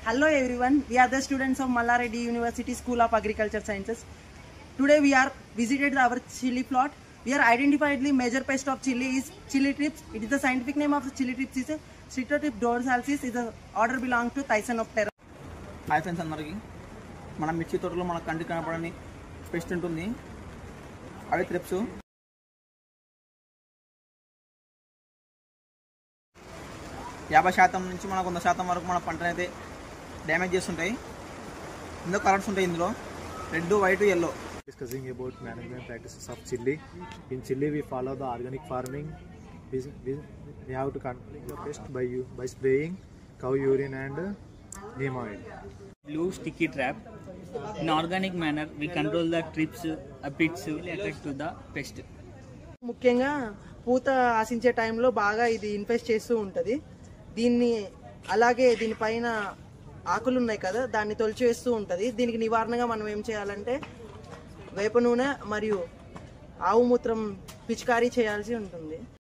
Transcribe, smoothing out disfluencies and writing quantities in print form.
Hello everyone, we are the students of Mallareddy University School of Agriculture Sciences. Today we are visited our chili plot. We are identified the major pest of chili is chili trips. It is the scientific name of chili trips is Streptococcus dorsalis. Is the order belong to Thysanoptera. Hi friends, అందరికి మన మిర్చి తోటలో మన కంటికి కనపడని pest ఉంటుంది. అవి trips. 50% నుంచి మనకు 100% వరకు మన పంటనైతే డ్యామేజ్ చేస్తుంటాయి. ఇందులో కలర్స్ ఉంటాయి, ఇందులో red, white, yellow. Discussing about management practices of chili. In chili we follow the organic farming. We have to control the pest by spraying cow urine and neem oil. Blue sticky trap. In organic manner we control the trips, aphids attract to the pest. ముఖ్యంగా పూత ఆశించే టైంలో బాగా ఇది ఇన్ఫెస్ట్ చేస్తూ ఉంటుంది. దీన్ని అలాగే దీనిపైన ఆకులు ఉన్నాయి కదా, దాన్ని తొలిచివేస్తూ ఉంటుంది. దీనికి నివారణగా మనం ఏం చేయాలంటే వేప నూనె మరియు ఆవు మూత్రం పిచికారీ చేయాల్సి ఉంటుంది.